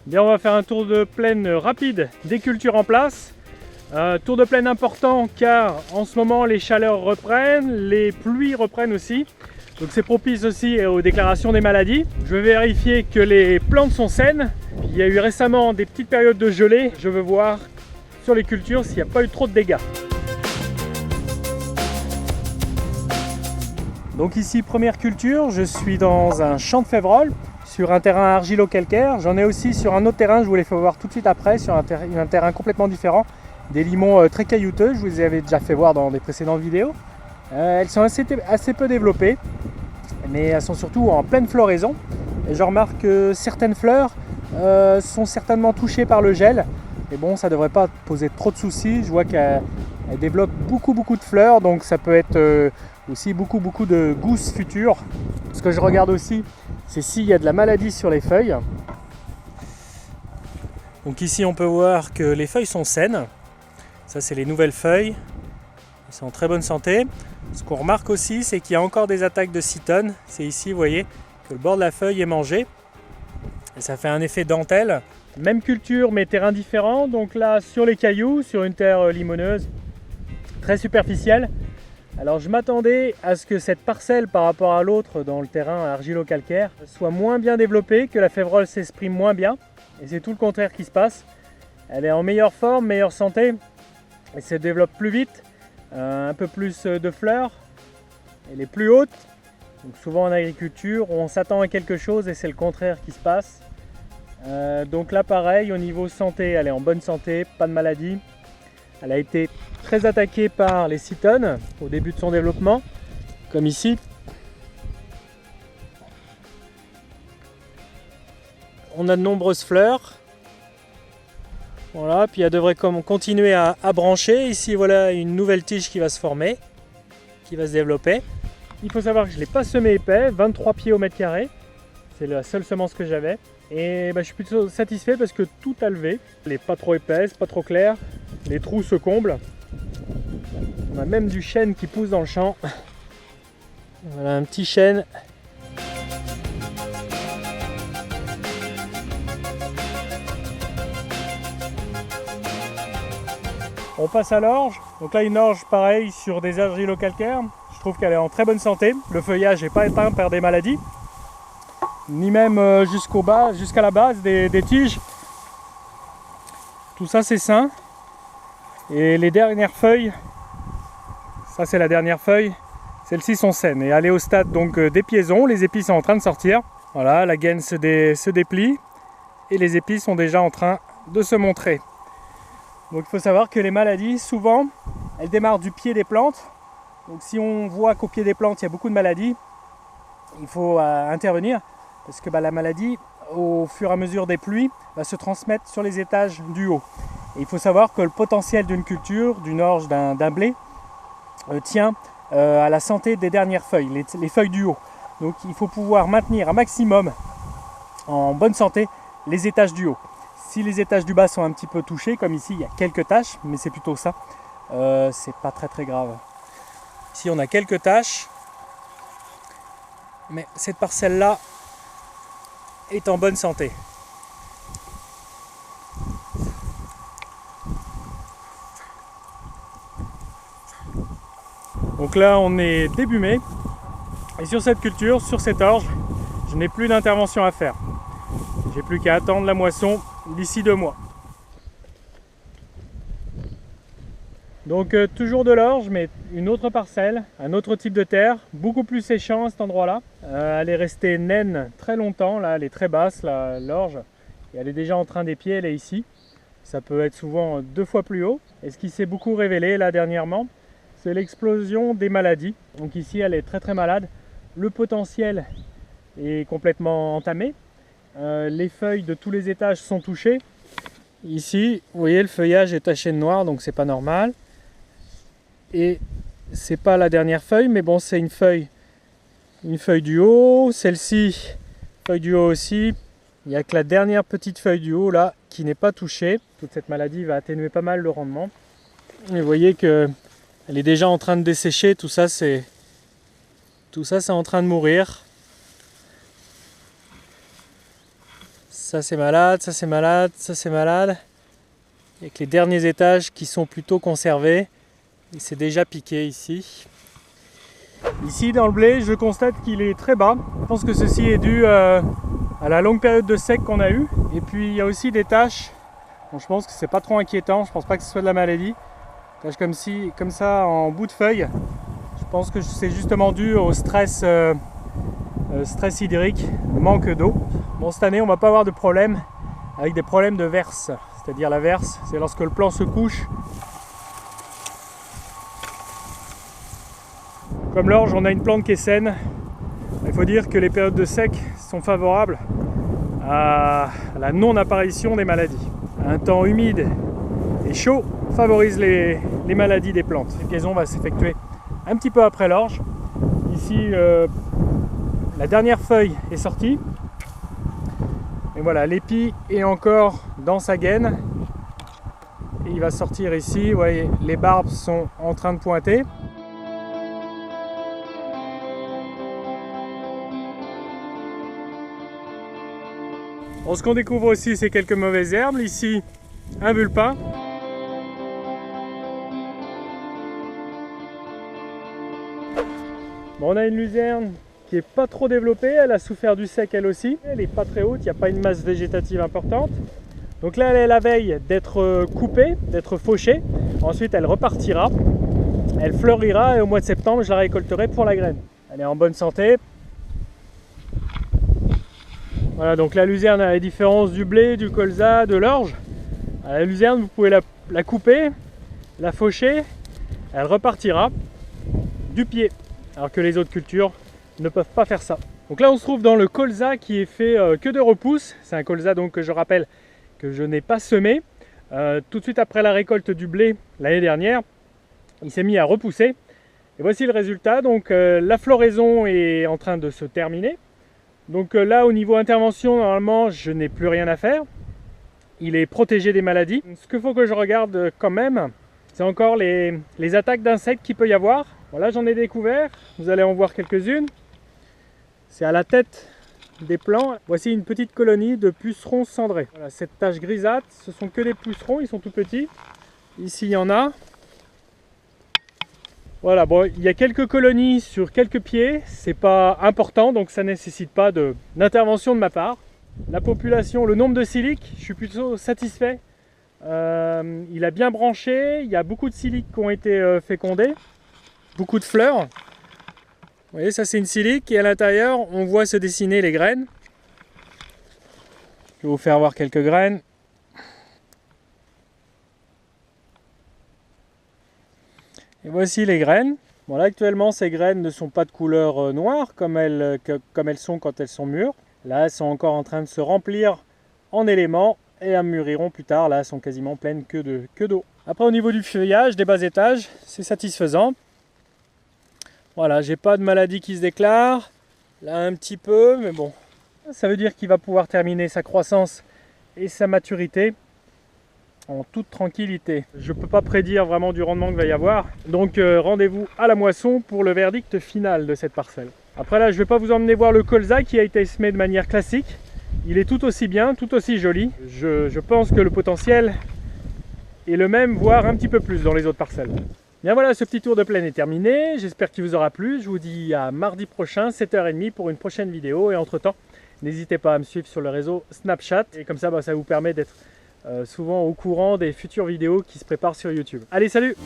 Bien, on va faire un tour de plaine rapide des cultures en place. Tour de plaine important car en ce moment les chaleurs reprennent, les pluies reprennent aussi. Donc c'est propice aussi aux déclarations des maladies. Je vais vérifier que les plantes sont saines. Il y a eu récemment des petites périodes de gelée. Je veux voir sur les cultures s'il n'y a pas eu trop de dégâts. Donc ici, première culture, je suis dans un champ de févrole, sur un terrain argilo-calcaire. J'en ai aussi sur un autre terrain, je vous les fais voir tout de suite après, sur un terrain complètement différent. Des limons très caillouteux, je vous les avais déjà fait voir dans des précédentes vidéos. Elles sont assez peu développées, mais elles sont surtout en pleine floraison. Et je remarque que certaines fleurs sont certainement touchées par le gel. Mais bon, ça ne devrait pas poser trop de soucis. Je vois qu'elles développent beaucoup de fleurs, donc ça peut être aussi beaucoup de gousses futures. Ce que je regarde aussi, c'est s'il y a de la maladie sur les feuilles. Donc ici, on peut voir que les feuilles sont saines. Ça, c'est les nouvelles feuilles. Elles sont en très bonne santé. Ce qu'on remarque aussi, c'est qu'il y a encore des attaques de cytone. C'est ici, vous voyez, que le bord de la feuille est mangé. Et ça fait un effet dentelle. Même culture, mais terrain différent. Donc là, sur les cailloux, sur une terre limoneuse, très superficielle. Alors je m'attendais à ce que cette parcelle par rapport à l'autre dans le terrain argilo-calcaire soit moins bien développée, que la févrole s'exprime moins bien. Et c'est tout le contraire qui se passe. Elle est en meilleure forme, meilleure santé. Elle se développe plus vite, un peu plus de fleurs. Elle est plus haute. Donc souvent en agriculture, on s'attend à quelque chose et c'est le contraire qui se passe. Donc là pareil, au niveau santé, elle est en bonne santé, pas de maladie. Elle a été très attaquée par les cytones au début de son développement, comme ici. On a de nombreuses fleurs. Voilà, puis elle devrait continuer à brancher. Ici, voilà une nouvelle tige qui va se former, qui va se développer. Il faut savoir que je ne l'ai pas semé épais, 23 pieds au mètre carré. C'est la seule semence que j'avais. Et je suis plutôt satisfait parce que tout a levé. Elle n'est pas trop épaisse, pas trop claire. Les trous se comblent. On a même du chêne qui pousse dans le champ. Voilà un petit chêne. On passe à l'orge. Donc là une orge pareil sur des argilo-calcaires. Je trouve qu'elle est en très bonne santé. Le feuillage n'est pas éteint par des maladies. Ni même jusqu'à la base des tiges. Tout ça c'est sain. Et les dernières feuilles, ça c'est la dernière feuille, celles-ci sont saines. Et elle est au stade donc des piaisons, les épis sont en train de sortir. Voilà, la gaine se déplie et les épis sont déjà en train de se montrer. Donc il faut savoir que les maladies, souvent, elles démarrent du pied des plantes. Donc si on voit qu'au pied des plantes, il y a beaucoup de maladies, il faut intervenir. Parce que la maladie, au fur et à mesure des pluies, va se transmettre sur les étages du haut. Et il faut savoir que le potentiel d'une culture, d'une orge, d'un blé, tient à la santé des dernières feuilles, les feuilles du haut. Donc il faut pouvoir maintenir un maximum en bonne santé les étages du haut. Si les étages du bas sont un petit peu touchés, comme ici, il y a quelques taches, mais c'est plutôt ça, c'est pas très grave. Ici on a quelques taches, mais cette parcelle-là est en bonne santé. Donc là on est début mai et sur cette culture, sur cette orge, je n'ai plus d'intervention à faire. J'ai plus qu'à attendre la moisson d'ici 2 mois. Donc toujours de l'orge mais une autre parcelle, un autre type de terre, beaucoup plus séchant à cet endroit-là. Elle est restée naine très longtemps, là elle est très basse l'orge et elle est déjà en train d'épier, elle est ici. Ça peut être souvent 2 fois plus haut. Et ce qui s'est beaucoup révélé là dernièrement, c'est l'explosion des maladies. Donc ici elle est très malade. Le potentiel est complètement entamé. Les feuilles de tous les étages sont touchées. Ici, vous voyez, le feuillage est taché de noir, donc c'est pas normal. Et c'est pas la dernière feuille, mais bon, c'est une feuille du haut. Celle-ci, feuille du haut aussi. Il n'y a que la dernière petite feuille du haut là qui n'est pas touchée. Toute cette maladie va atténuer pas mal le rendement. Et vous voyez que elle est déjà en train de dessécher. Tout ça c'est en train de mourir. Ça c'est malade, ça c'est malade, ça c'est malade. Avec les derniers étages qui sont plutôt conservés. Et c'est déjà piqué ici. Ici dans le blé, je constate qu'il est très bas. Je pense que ceci est dû à la longue période de sec qu'on a eue. Et puis il y a aussi des taches. Bon, je pense que c'est pas trop inquiétant, je pense pas que ce soit de la maladie. Taches comme ça en bout de feuille. Je pense que c'est justement dû au stress hydrique, le manque d'eau. Bon, cette année on va pas avoir de problème avec des problèmes de verse. C'est-à-dire la verse, c'est lorsque le plant se couche. Comme l'orge, on a une plante qui est saine. Il faut dire que les périodes de sec sont favorables à la non-apparition des maladies. Un temps humide et chaud favorise les maladies des plantes. La piquaison va s'effectuer un petit peu après l'orge. Ici, la dernière feuille est sortie. Et voilà, l'épi est encore dans sa gaine. Et il va sortir ici. Vous voyez, les barbes sont en train de pointer. Bon, ce qu'on découvre aussi, c'est quelques mauvaises herbes. Ici, un vulpin. Bon, on a une luzerne qui n'est pas trop développée. Elle a souffert du sec elle aussi. Elle n'est pas très haute, il n'y a pas une masse végétative importante. Donc là, elle est la veille d'être coupée, d'être fauchée. Ensuite, elle repartira. Elle fleurira et au mois de septembre, je la récolterai pour la graine. Elle est en bonne santé. Voilà, donc la luzerne a la différence du blé, du colza, de l'orge. La luzerne, vous pouvez la couper, la faucher, elle repartira du pied, alors que les autres cultures ne peuvent pas faire ça. Donc là, on se trouve dans le colza qui est fait que de repousse. C'est un colza donc que je rappelle que je n'ai pas semé. Tout de suite après la récolte du blé l'année dernière, il s'est mis à repousser. Et voici le résultat. Donc la floraison est en train de se terminer. Donc là, au niveau intervention, normalement, je n'ai plus rien à faire. Il est protégé des maladies. Ce qu'il faut que je regarde quand même, c'est encore les attaques d'insectes qu'il peut y avoir. Voilà, j'en ai découvert. Vous allez en voir quelques-unes. C'est à la tête des plants. Voici une petite colonie de pucerons cendrés. Voilà, cette tache grisâtre, ce sont que des pucerons, ils sont tout petits. Ici, il y en a. Voilà, bon, il y a quelques colonies sur quelques pieds, c'est pas important, donc ça ne nécessite pas d'intervention de ma part. La population, le nombre de siliques, je suis plutôt satisfait. Il a bien branché, il y a beaucoup de siliques qui ont été fécondés, beaucoup de fleurs. Vous voyez, ça c'est une silique et à l'intérieur, on voit se dessiner les graines. Je vais vous faire voir quelques graines. Et voici les graines. Bon, là, actuellement, ces graines ne sont pas de couleur noire comme elles sont quand elles sont mûres. Là, elles sont encore en train de se remplir en éléments et elles mûriront plus tard. Là, elles sont quasiment pleines que d'eau. Après, au niveau du feuillage, des bas étages, c'est satisfaisant. Voilà, j'ai pas de maladie qui se déclare. Là, un petit peu, mais bon. Ça veut dire qu'il va pouvoir terminer sa croissance et sa maturité en toute tranquillité. Je ne peux pas prédire vraiment du rendement qu'il va y avoir. Donc rendez-vous à la moisson pour le verdict final de cette parcelle. Après là, je ne vais pas vous emmener voir le colza qui a été semé de manière classique. Il est tout aussi bien, tout aussi joli. Je pense que le potentiel est le même, voire un petit peu plus dans les autres parcelles. Bien voilà, ce petit tour de plaine est terminé. J'espère qu'il vous aura plu. Je vous dis à mardi prochain, 7h30 pour une prochaine vidéo. Et entre temps, n'hésitez pas à me suivre sur le réseau Snapchat. Et comme ça, ça vous permet d'être souvent au courant des futures vidéos qui se préparent sur YouTube. Allez, salut!